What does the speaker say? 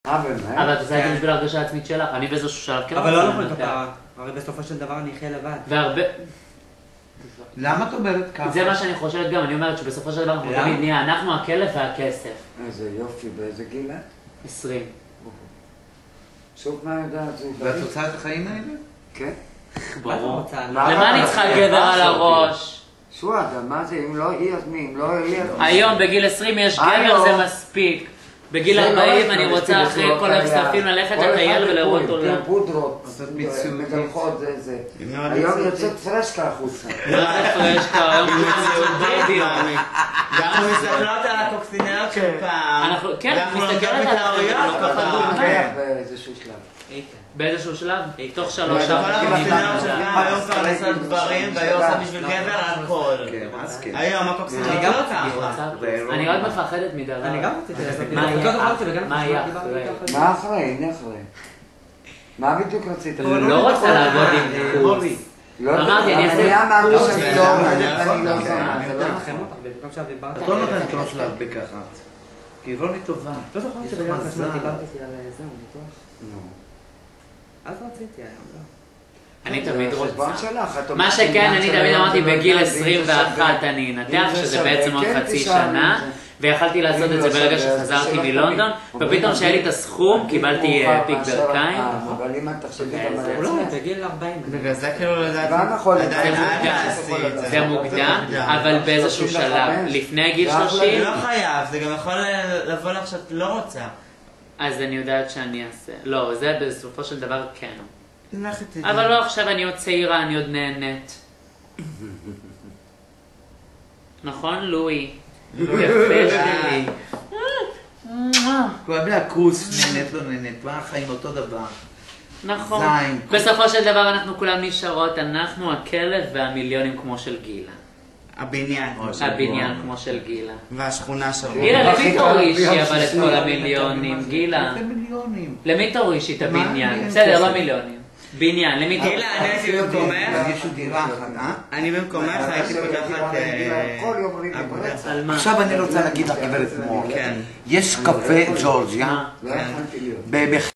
באמת? אבל את עושה את זה בשביל הרגשה העצמית שלך, אני באיזשהו שלב כן אבל לא נכון כפרה, הרי בסופו של דבר אני אחיה לבד. והרבה... למה את אומרת ככה? זה מה שאני חושבת גם, אני אומרת שבסופו של דבר אנחנו תמיד נהיה, אנחנו הכלב והכסף. איזה יופי, באיזה גיל? 20. שוב מה יודעת זה? ואת רוצה את החיים האלה? כן. ברור. למה אני צריכה גבר על הראש? שואדה, מה זה? אם לא היא אז מי? אם לא היא אז מי? היום בגיל 20 יש גבר זה מספיק. בגיל 40 אני רוצה אחרי כל הכספים ללכת לטייל ולראות עולם. פודרות, מגלחות, זה. היום יוצאת פרשקה החוצה. מה זה פרשקה? היום בדיוק. גם מסתכלות על הקוקסיניות של פעם. כן, מסתכלת על האוריות. באיזשהו שלב. באיזשהו שלב? תוך 3 כל הקוקסיניות של פעם היו פרנסות גברים והיו עושה בשביל גבר הכל. היום הקוקסיניות לא ככה. אני רק מפחדת מדבר. אני גם רציתי לעשות מה היה אחרי? מה אחרי? הנה אחרי. מה בדיוק רצית? לא רוצה לעבוד עם חוץ. אמרתי, אני אעשה... אמרתי שאני לא עובדת, אני לא זונה. את לא נותנת לו שלב בככה. כי רוני טובה. לא זוכרת שבגלל חשמל דיברתי על זה, ניתוח. אז רציתי היום, לא. אני תמיד חשבון רוצה. שלך. מה שכן, אני תמיד אמרתי בגיל 21 אני אנתח, שזה בעצם עוד חצי שנה, ויכלתי לעשות את זה ברגע שחזרתי מלונדון, ופתאום שהיה לי את הסכום, קיבלתי פיק ברכיים. אבל אם את תחשבי גם על לא, עצמך. בגיל 40. בגלל זה כאילו עדיין זה מוקדם, אבל באיזשהו שלב, לפני גיל 30, זה לא חייב, זה גם יכול לבוא לך שאת לא רוצה. אז אני יודעת שאני אעשה. לא, זה בסופו של דבר כן. לכי תדעי. אבל לא עכשיו, אני עוד צעירה, אני עוד נהנית. נכון, לואי? יפה שלי. כואב לה הכוס, נהנית לא נהנית, מה החיים אותו דבר. נכון. זין. בסופו של דבר אנחנו כולם נשארות, אנחנו הכלב והמיליונים כמו של גילה. הבניין. הבניין כמו של גילה. והשכונה של גילה, למי תורישי אבל את כל המיליונים? גילה. איזה מיליונים. למי תורישי את הבניין? בסדר, לא מיליונים. בניין, למי תורישי? גילה, אני הייתי במקומך. יש לי דירה אחת, אה? אני במקומך הייתי פותחת אגודה. על מה? עכשיו אני רוצה להגיד לך גברת מור. כן. יש קפה ג'ורג'יה לא יכולתי להיות.